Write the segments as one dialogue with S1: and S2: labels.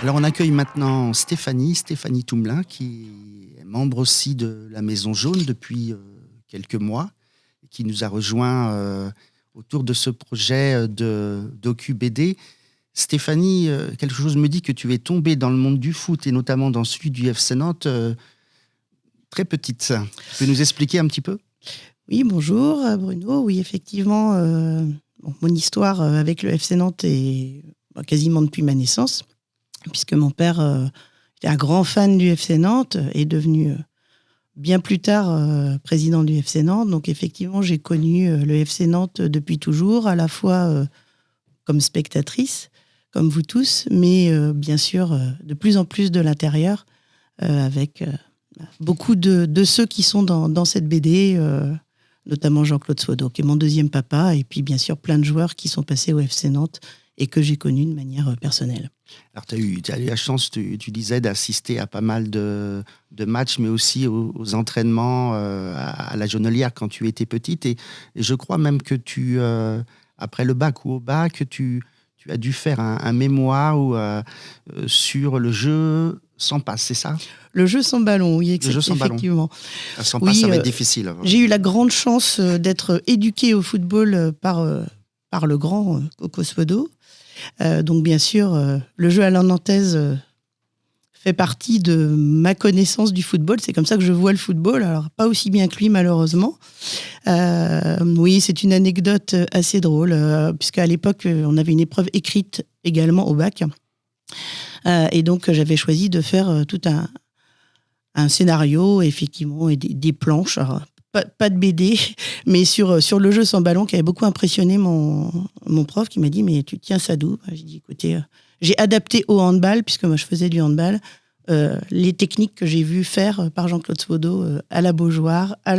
S1: Alors on accueille maintenant Stéphanie Toumelin, qui est membre aussi de la Maison Jaune depuis quelques mois, et qui nous a rejoint autour de ce projet de docu-BD. Stéphanie, quelque chose me dit que tu es tombée dans le monde du foot, et notamment dans celui du FC Nantes, très petite. Tu peux nous expliquer un petit peu ?
S2: Oui, bonjour Bruno. Oui, effectivement, mon histoire avec le FC Nantes est quasiment depuis ma naissance, puisque mon père était un grand fan du FC Nantes, est devenu bien plus tard président du FC Nantes. Donc effectivement, j'ai connu le FC Nantes depuis toujours, à la fois comme spectatrice, comme vous tous, mais bien sûr de plus en plus de l'intérieur, avec beaucoup de ceux qui sont dans cette BD, notamment Jean-Claude Swodo, qui est mon deuxième papa, et puis bien sûr plein de joueurs qui sont passés au FC Nantes et que j'ai connus de manière personnelle.
S1: Alors tu as eu la chance, tu disais, d'assister à pas mal de matchs, mais aussi aux entraînements à la Jonelière quand tu étais petite, et je crois même que tu, après le bac ou au bac, tu as dû faire un mémoire sur le jeu sans passe, c'est ça ?
S2: Le jeu sans ballon, oui,
S1: le jeu sans
S2: effectivement.
S1: Ballon. Sans passe, ça va être difficile.
S2: J'ai eu la grande chance d'être éduquée au football par le grand Coco Swodo. Donc bien sûr, le jeu à la nantaise fait partie de ma connaissance du football. C'est comme ça que je vois le football. Alors pas aussi bien que lui, malheureusement. Oui, c'est une anecdote assez drôle, puisqu'à l'époque, on avait une épreuve écrite également au bac. Et donc j'avais choisi de faire tout un scénario, effectivement, et des planches. Alors, pas de BD, mais sur le jeu sans ballon, qui avait beaucoup impressionné mon prof, qui m'a dit « Mais tu tiens ça d'où ?» J'ai dit « Écoutez, j'ai adapté au handball, puisque moi je faisais du handball, les techniques que j'ai vues faire par Jean-Claude Swodo à la Beaujoire, à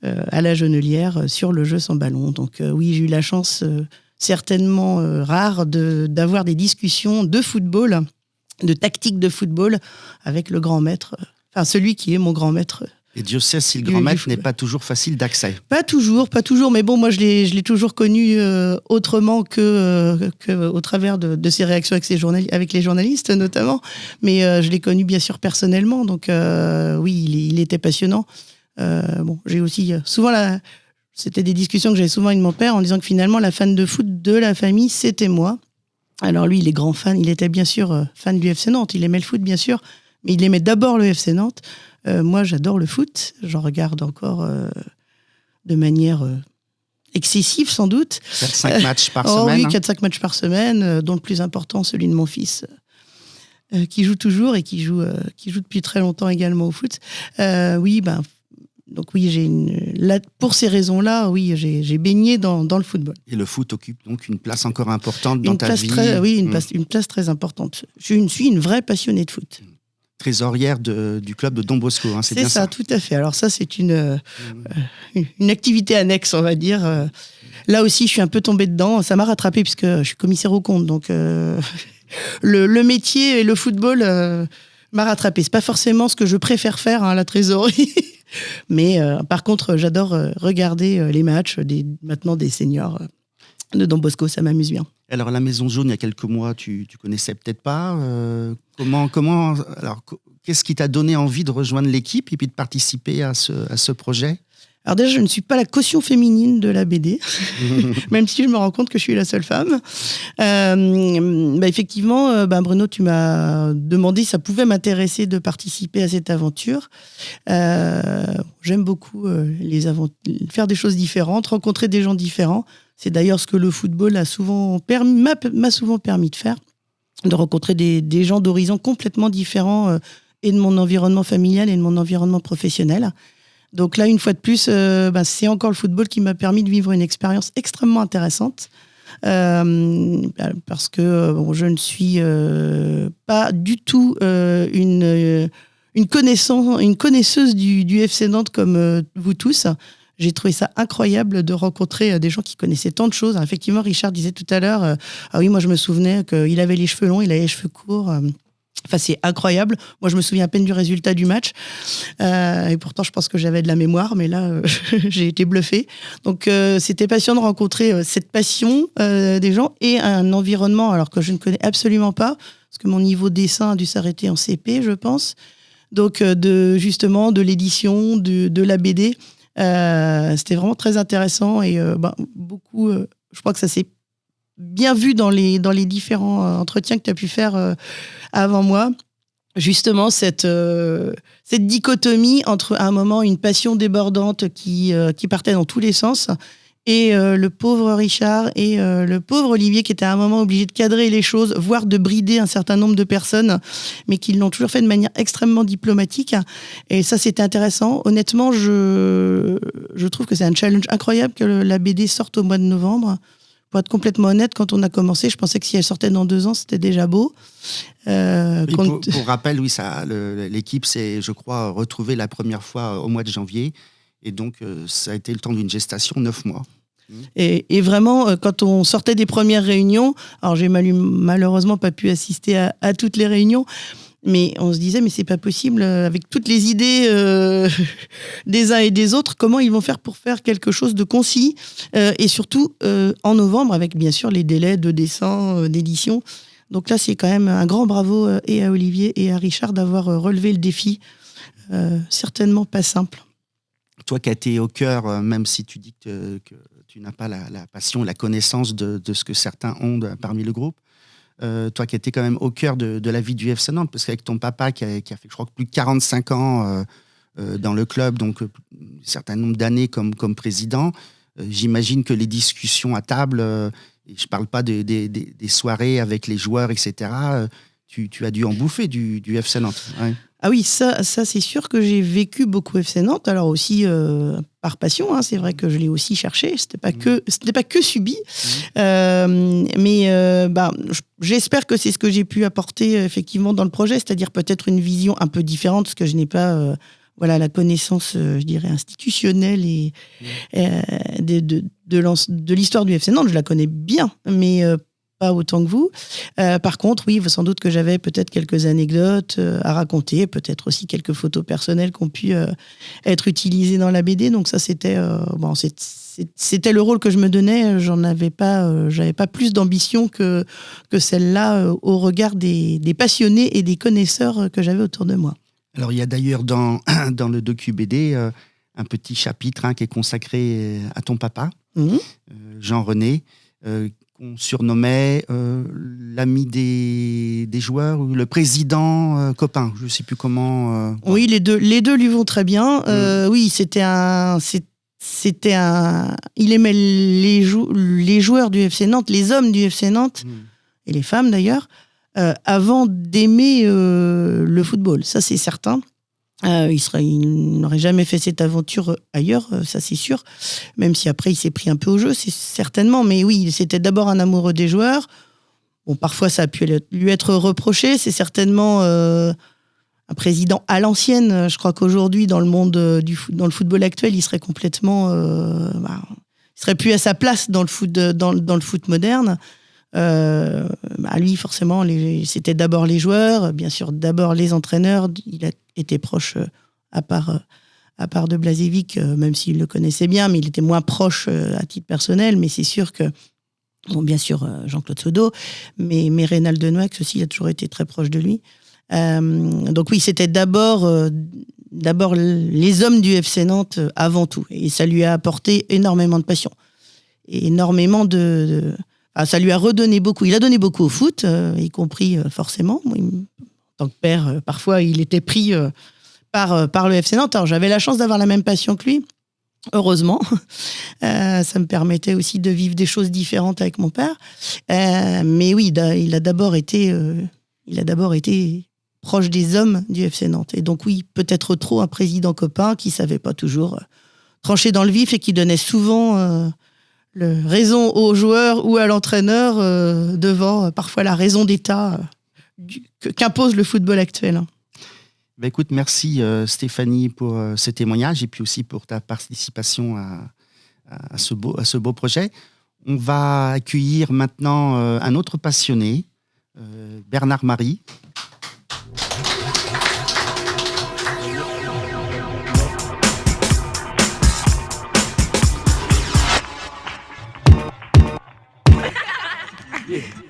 S2: la Jonelière, sur le jeu sans ballon. » Donc oui, j'ai eu la chance certainement rare d'avoir des discussions de football, de tactique de football, avec le grand maître, enfin celui qui est mon grand maître.
S1: Et Dieu sait si le grand maître n'est pas toujours facile d'accès.
S2: Pas toujours, mais bon, moi je l'ai toujours connu autrement que au travers de ses réactions avec les journalistes notamment, mais je l'ai connu bien sûr personnellement, donc oui, il était passionnant. Bon, j'ai aussi souvent c'était des discussions que j'avais souvent avec mon père en disant que finalement la fan de foot de la famille, c'était moi. Alors lui, il est grand fan, il était bien sûr fan du FC Nantes, il aimait le foot bien sûr, mais il aimait d'abord le FC Nantes. Moi, j'adore le foot, j'en regarde encore de manière excessive sans doute.
S1: 4-5 matchs par semaine.
S2: Oui, 4-5 matchs par semaine, dont le plus important, celui de mon fils, qui joue toujours et qui joue depuis très longtemps également au foot. Oui, donc oui, pour ces raisons-là, oui, j'ai baigné dans le football.
S1: Et le foot occupe donc une place encore importante dans ta vie.
S2: Une place très importante. Je suis une vraie passionnée de foot.
S1: Trésorière du club de Don Bosco, hein, c'est bien ça.
S2: C'est ça, tout à fait. Alors ça, c'est une activité annexe, on va dire. Là aussi, je suis un peu tombée dedans. Ça m'a rattrapée puisque je suis commissaire aux comptes. Donc le métier et le football m'a rattrapée. C'est pas forcément ce que je préfère faire, hein, la trésorerie. Mais par contre, j'adore regarder les matchs maintenant des seniors de Don Bosco, ça m'amuse bien.
S1: Alors la Maison Jaune, il y a quelques mois, tu connaissais peut-être pas. Alors, qu'est-ce qui t'a donné envie de rejoindre l'équipe et puis de participer à ce projet ?
S2: Alors déjà, je ne suis pas la caution féminine de la BD, même si je me rends compte que je suis la seule femme. Effectivement, Bruno, tu m'as demandé si ça pouvait m'intéresser de participer à cette aventure. J'aime beaucoup faire des choses différentes, rencontrer des gens différents. C'est d'ailleurs ce que le football m'a souvent permis de faire, de rencontrer des gens d'horizons complètement différents et de mon environnement familial et de mon environnement professionnel. Donc là, une fois de plus, c'est encore le football qui m'a permis de vivre une expérience extrêmement intéressante. Parce que je ne suis pas du tout une connaisseuse du FC Nantes comme vous tous. J'ai trouvé ça incroyable de rencontrer des gens qui connaissaient tant de choses. Alors, effectivement, Richard disait tout à l'heure, ah oui, moi je me souvenais qu'il avait les cheveux longs, il avait les cheveux courts. Enfin, c'est incroyable. Moi, je me souviens à peine du résultat du match. Et pourtant, je pense que j'avais de la mémoire, mais là, j'ai été bluffée. Donc, c'était passionnant de rencontrer cette passion des gens et un environnement, alors que je ne connais absolument pas, parce que mon niveau dessin a dû s'arrêter en CP, je pense. Donc, de l'édition, de la BD. C'était vraiment très intéressant et beaucoup, je crois que ça s'est bien vu dans les différents entretiens que tu as pu faire avant moi. Justement, cette dichotomie entre, à un moment, une passion débordante qui partait dans tous les sens et le pauvre Richard et le pauvre Olivier qui était à un moment obligé de cadrer les choses, voire de brider un certain nombre de personnes, mais qui l'ont toujours fait de manière extrêmement diplomatique. Et ça, c'était intéressant. Honnêtement, je trouve que c'est un challenge incroyable que la BD sorte au mois de novembre. Pour être complètement honnête, quand on a commencé, je pensais que si elle sortait dans 2 ans, c'était déjà beau.
S1: Pour rappel, oui, l'équipe s'est, je crois, retrouvée la première fois au mois de janvier. Et donc, ça a été le temps d'une gestation, 9 mois.
S2: Et vraiment, quand on sortait des premières réunions, alors j'ai malheureusement pas pu assister à toutes les réunions, mais on se disait, mais c'est pas possible, avec toutes les idées des uns et des autres, comment ils vont faire pour faire quelque chose de concis, et surtout en novembre, avec bien sûr les délais de dessin, d'édition. Donc là, c'est quand même un grand bravo et à Olivier et à Richard d'avoir relevé le défi. Certainement pas simple.
S1: Toi qui as été au cœur, même si tu dis que tu n'as pas la passion, la connaissance de ce que certains ont parmi le groupe, toi qui étais quand même au cœur de la vie du FC Nantes, parce qu'avec ton papa qui a fait, je crois, plus de 45 ans dans le club, donc un certain nombre d'années comme président, j'imagine que les discussions à table, et je ne parle pas des soirées avec les joueurs, etc., tu as dû en bouffer du FC Nantes. Ouais.
S2: Ah oui, ça c'est sûr que j'ai vécu beaucoup FC Nantes, alors aussi par passion, hein, c'est vrai que je l'ai aussi cherché, ce n'était pas que subi, mais j'espère que c'est ce que j'ai pu apporter effectivement dans le projet, c'est-à-dire peut-être une vision un peu différente, parce que je n'ai pas la connaissance, je dirais, institutionnelle et de l'histoire du FC Nantes, je la connais bien, mais pas autant que vous. Par contre, oui, sans doute que j'avais peut-être quelques anecdotes à raconter, peut-être aussi quelques photos personnelles qui ont pu être utilisées dans la BD. Donc ça, c'était le rôle que je me donnais. J'avais pas plus d'ambition que celle-là au regard des passionnés et des connaisseurs que j'avais autour de moi.
S1: Alors, il y a d'ailleurs dans le docu BD un petit chapitre qui est consacré à ton papa, Jean-René, qu'on surnommait l'ami des joueurs, ou le président copain, je ne sais plus comment.
S2: Oui, les deux lui vont très bien. Oui, c'était un. Il aimait les joueurs du FC Nantes, les hommes du FC Nantes, et les femmes d'ailleurs, avant d'aimer le football. Ça, c'est certain. Il n'aurait jamais fait cette aventure ailleurs, ça c'est sûr, même si après il s'est pris un peu au jeu, c'est certainement, mais oui, c'était d'abord un amoureux des joueurs. Bon, parfois ça a pu lui être reproché, c'est certainement un président à l'ancienne. Je crois qu'aujourd'hui, dans le monde dans le football actuel, il serait complètement il serait plus à sa place dans le foot moderne. Lui, forcément, c'était d'abord les joueurs, bien sûr, d'abord les entraîneurs. Il a été proche, à part de Blažević, même s'il le connaissait bien, mais il était moins proche à titre personnel. Mais c'est sûr que, bon, bien sûr, Jean-Claude Sodo, mais Reynald Denouex aussi a toujours été très proche de lui. Donc oui, c'était d'abord les hommes du FC Nantes avant tout, et ça lui a apporté énormément de passion, et énormément ça lui a redonné beaucoup. Il a donné beaucoup au foot, y compris forcément. Moi, en tant que père, parfois, il était pris par le FC Nantes. Alors, j'avais la chance d'avoir la même passion que lui, heureusement. Ça me permettait aussi de vivre des choses différentes avec mon père. Mais oui, il a d'abord été proche des hommes du FC Nantes. Et donc oui, peut-être trop un président copain qui savait pas toujours trancher dans le vif et qui donnait souvent raison aux joueurs ou à l'entraîneur devant parfois la raison d'État qu'impose le football actuel.
S1: Écoute, merci Stéphanie pour ce témoignage et puis aussi pour ta participation à ce beau projet. On va accueillir maintenant un autre passionné, Bernard Marie. Yeah.